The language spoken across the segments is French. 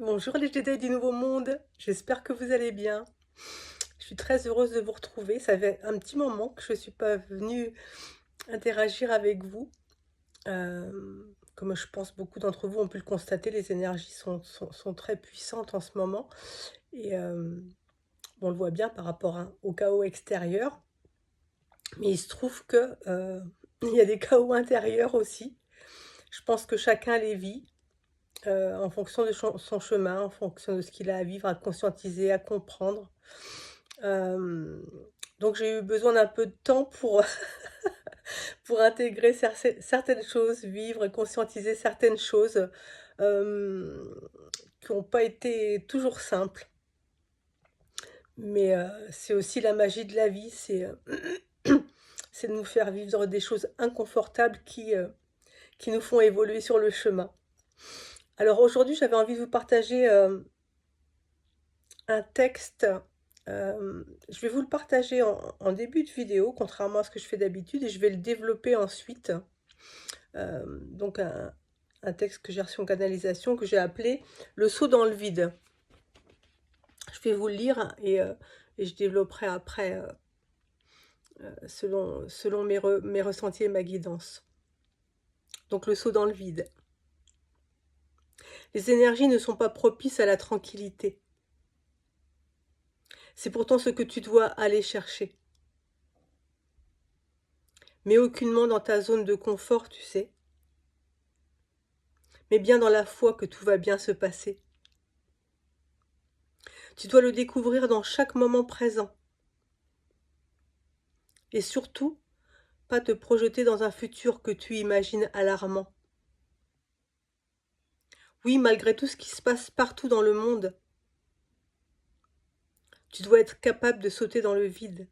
Bonjour les Jedi du Nouveau Monde, j'espère que vous allez bien. Je suis très heureuse de vous retrouver. Ça fait un petit moment que je ne suis pas venue interagir avec vous. Comme je pense beaucoup d'entre vous ont pu le constater, les énergies sont très puissantes en ce moment. Et on le voit bien par rapport au chaos extérieur. Mais il se trouve que il y a des chaos intérieurs aussi. Je pense que chacun les vit. En fonction de son chemin, en fonction de ce qu'il a à vivre, à conscientiser, à comprendre. Euh, donc j'ai eu besoin d'un peu de temps pour intégrer certaines choses, vivre et conscientiser certaines choses euh, qui n'ont pas été toujours simples. Mais c'est aussi la magie de la vie, c'est de nous faire vivre des choses inconfortables qui nous font évoluer sur le chemin. Alors aujourd'hui, j'avais envie de vous partager un texte. Je vais vous le partager en début de vidéo, contrairement à ce que je fais d'habitude, et je vais le développer ensuite. Donc un texte que j'ai reçu en canalisation, que j'ai appelé «Le saut dans le vide». Je vais vous le lire et je développerai après selon mes ressentis et ma guidance. Donc le saut dans le vide. Les énergies ne sont pas propices à la tranquillité. C'est pourtant ce que tu dois aller chercher. Mais aucunement dans ta zone de confort, tu sais. Mais bien dans la foi que tout va bien se passer. Tu dois le découvrir dans chaque moment présent. Et surtout, pas te projeter dans un futur que tu imagines alarmant. Oui, malgré tout ce qui se passe partout dans le monde, tu dois être capable de sauter dans le vide,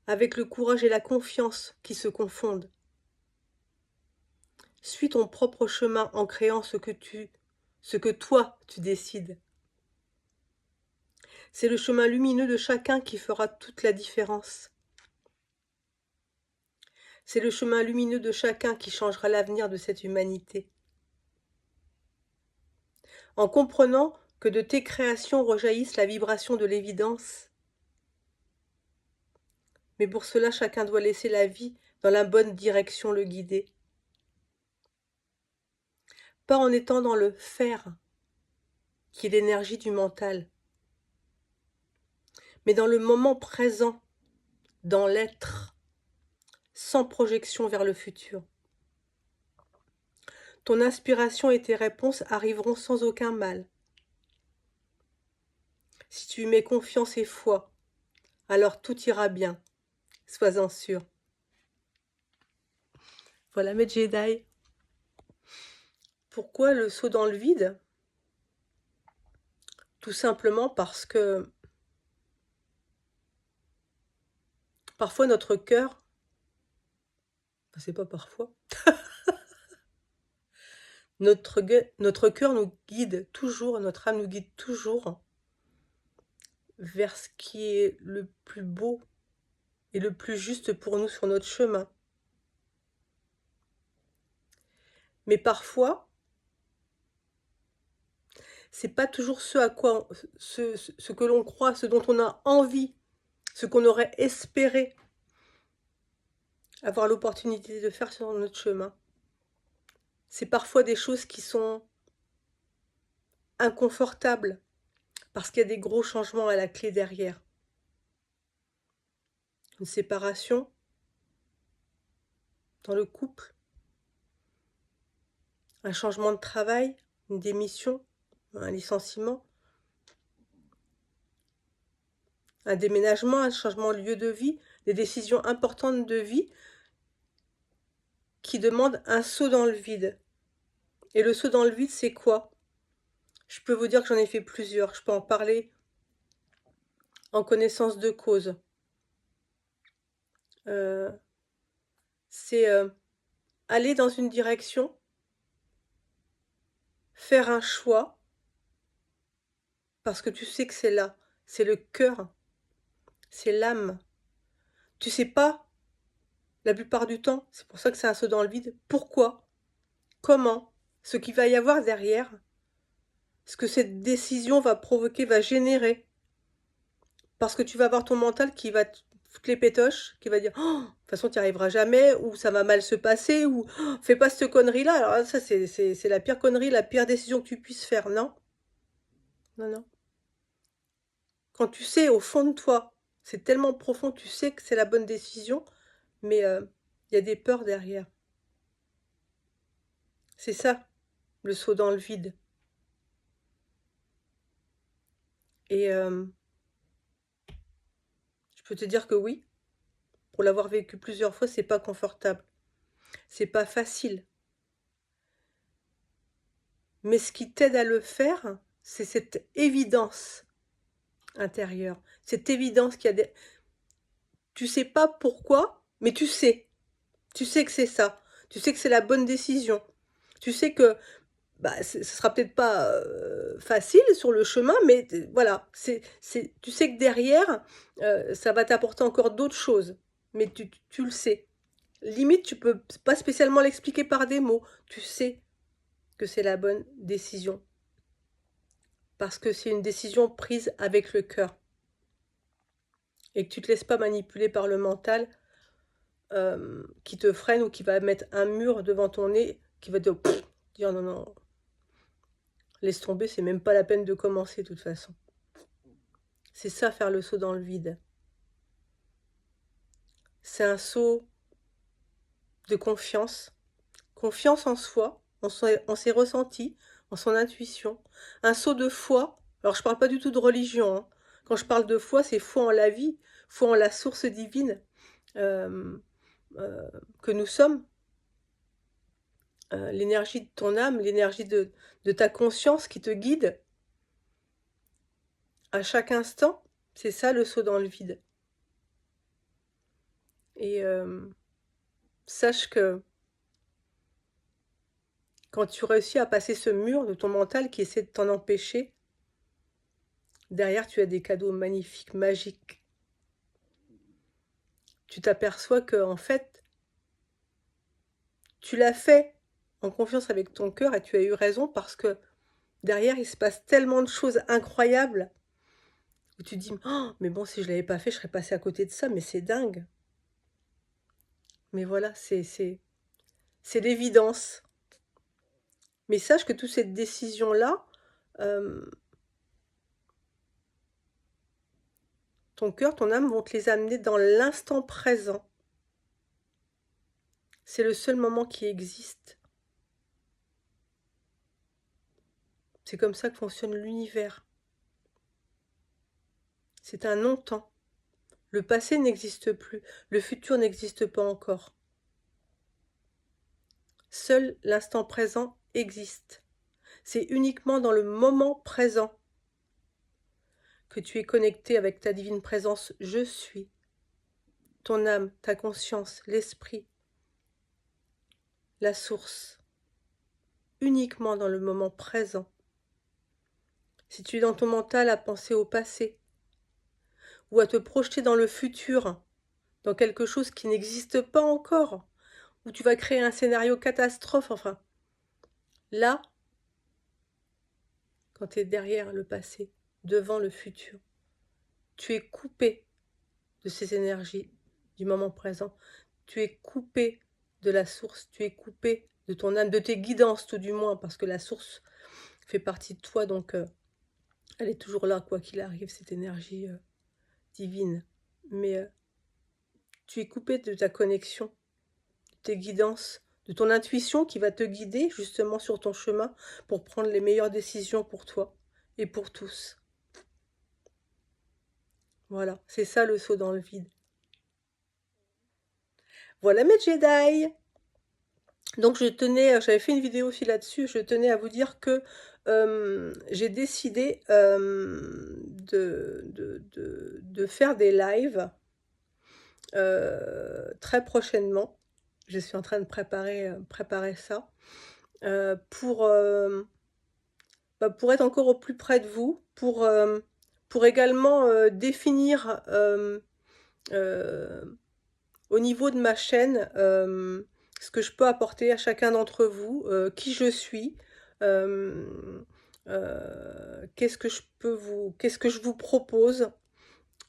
avec le courage et la confiance qui se confondent. Suis ton propre chemin en créant ce que toi tu décides. C'est le chemin lumineux de chacun qui fera toute la différence. C'est le chemin lumineux de chacun qui changera l'avenir de cette humanité. En comprenant que de tes créations rejaillisse la vibration de l'évidence. Mais pour cela, chacun doit laisser la vie dans la bonne direction le guider. Pas en étant dans le faire, qui est l'énergie du mental, mais dans le moment présent, dans l'être, sans projection vers le futur. Ton inspiration et tes réponses arriveront sans aucun mal. Si tu y mets confiance et foi, alors tout ira bien, sois-en sûr. Voilà mes Jedi. Pourquoi le saut dans le vide? Tout simplement parce que parfois notre cœur, enfin, c'est pas parfois, notre cœur nous guide toujours, notre âme nous guide toujours vers ce qui est le plus beau et le plus juste pour nous sur notre chemin. Mais parfois, c'est pas toujours ce que l'on croit, ce dont on a envie, ce qu'on aurait espéré avoir l'opportunité de faire sur notre chemin. C'est parfois des choses qui sont inconfortables parce qu'il y a des gros changements à la clé derrière. Une séparation dans le couple, un changement de travail, une démission, un licenciement, un déménagement, un changement de lieu de vie, des décisions importantes de vie qui demandent un saut dans le vide. Et le saut dans le vide, c'est quoi? Je peux vous dire que j'en ai fait plusieurs. Je peux en parler en connaissance de cause. C'est aller dans une direction, faire un choix, parce que tu sais que c'est là, c'est le cœur, c'est l'âme. Tu sais pas, la plupart du temps, c'est pour ça que c'est un saut dans le vide, pourquoi, comment, ce qu'il va y avoir derrière, ce que cette décision va provoquer, va générer. Parce que tu vas avoir ton mental qui va te foutre les pétoches, qui va dire oh, de toute façon tu n'y arriveras jamais, ou ça va mal se passer, ou oh, fais pas cette connerie-là. Alors là, ça c'est la pire connerie, la pire décision que tu puisses faire. Non, non, non. Quand tu sais au fond de toi, c'est tellement profond, tu sais que c'est la bonne décision, mais il y a des peurs derrière. C'est ça, le saut dans le vide. Et je peux te dire que oui, pour l'avoir vécu plusieurs fois, c'est pas confortable. C'est pas facile. Mais ce qui t'aide à le faire, c'est cette évidence intérieure. Cette évidence qu'il y a des... Tu sais pas pourquoi, mais tu sais. Tu sais que c'est ça. Tu sais que c'est la bonne décision. Tu sais que bah, ce sera peut-être pas facile sur le chemin, mais voilà. Tu sais que derrière, ça va t'apporter encore d'autres choses. Mais tu le sais. Limite, tu peux pas spécialement l'expliquer par des mots. Tu sais que c'est la bonne décision. Parce que c'est une décision prise avec le cœur. Et que tu ne te laisses pas manipuler par le mental qui te freine ou qui va mettre un mur devant ton nez, qui va te dire non, non, laisse tomber, c'est même pas la peine de commencer de toute façon. C'est ça, faire le saut dans le vide. C'est un saut de confiance, confiance en soi, en ses ressentis, en son intuition. Un saut de foi. Alors je parle pas du tout de religion. Hein. Quand je parle de foi, c'est foi en la vie, foi en la source divine euh, que nous sommes. L'énergie de ton âme, l'énergie de ta conscience qui te guide à chaque instant. C'est ça le saut dans le vide. Et sache que quand tu réussis à passer ce mur de ton mental qui essaie de t'en empêcher, derrière tu as des cadeaux magnifiques, magiques. Tu t'aperçois que en fait, tu l'as fait en confiance avec ton cœur et tu as eu raison parce que derrière il se passe tellement de choses incroyables où tu te dis oh, mais bon, si je l'avais pas fait, je serais passé à côté de ça, mais c'est dingue. Mais voilà, c'est l'évidence. Mais sache que toute cette décision-là, ton cœur, ton âme vont te les amener dans l'instant présent. C'est le seul moment qui existe. C'est comme ça que fonctionne l'univers. C'est un non-temps. Le passé n'existe plus, le futur n'existe pas encore. Seul l'instant présent existe. C'est uniquement dans le moment présent que tu es connecté avec ta divine présence. Je suis. Ton âme, ta conscience, l'esprit, la source. Uniquement dans le moment présent. Si tu es dans ton mental à penser au passé, ou à te projeter dans le futur, dans quelque chose qui n'existe pas encore, où tu vas créer un scénario catastrophe, enfin, là, quand tu es derrière le passé, devant le futur, tu es coupé de ces énergies du moment présent, tu es coupé de la source, tu es coupé de ton âme, de tes guidances tout du moins, parce que la source fait partie de toi, donc elle est toujours là, quoi qu'il arrive, cette énergie divine. Mais tu es coupé de ta connexion, de tes guidances, de ton intuition qui va te guider justement sur ton chemin pour prendre les meilleures décisions pour toi et pour tous. Voilà, c'est ça le saut dans le vide. Voilà mes Jedi. Donc j'avais fait une vidéo aussi là-dessus, je tenais à vous dire que j'ai décidé de faire des lives très prochainement. Je suis en train de préparer ça pour être encore au plus près de vous, pour également définir au niveau de ma chaîne ce que je peux apporter à chacun d'entre vous, qui je suis, qu'est-ce que je vous propose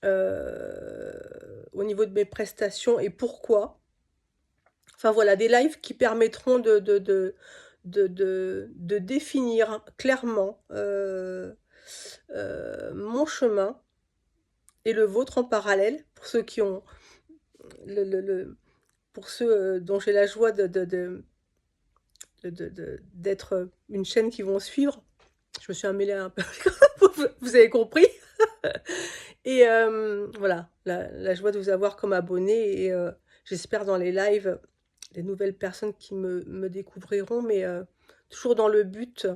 au niveau de mes prestations et pourquoi. Enfin voilà, des lives qui permettront de définir clairement, mon chemin et le vôtre en parallèle, pour ceux qui ont le pour ceux, dont j'ai la joie d'être une chaîne qui vont suivre. Je me suis emmêlée un peu, vous avez compris? Et voilà, la joie de vous avoir comme abonné et j'espère dans les lives, des nouvelles personnes qui me découvriront, mais toujours dans le but,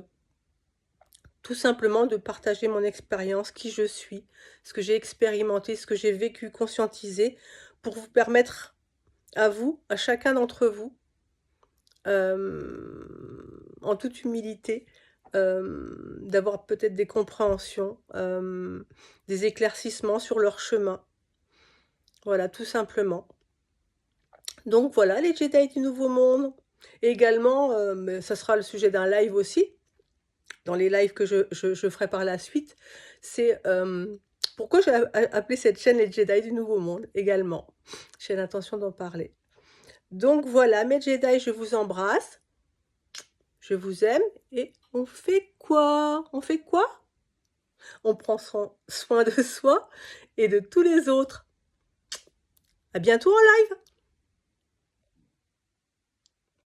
tout simplement de partager mon expérience, qui je suis, ce que j'ai expérimenté, ce que j'ai vécu, conscientisé, pour vous permettre à vous, à chacun d'entre vous, en toute humilité, d'avoir peut-être des compréhensions, des éclaircissements sur leur chemin. Voilà, tout simplement. Donc voilà, les Jedi du Nouveau Monde. Et également, mais ça sera le sujet d'un live aussi, dans les lives que je ferai par la suite, c'est pourquoi j'ai appelé cette chaîne les Jedi du Nouveau Monde également. J'ai l'intention d'en parler. Donc voilà, mes Jedi, je vous embrasse. Je vous aime et on fait quoi? On fait quoi? On prend soin de soi et de tous les autres. À bientôt en live!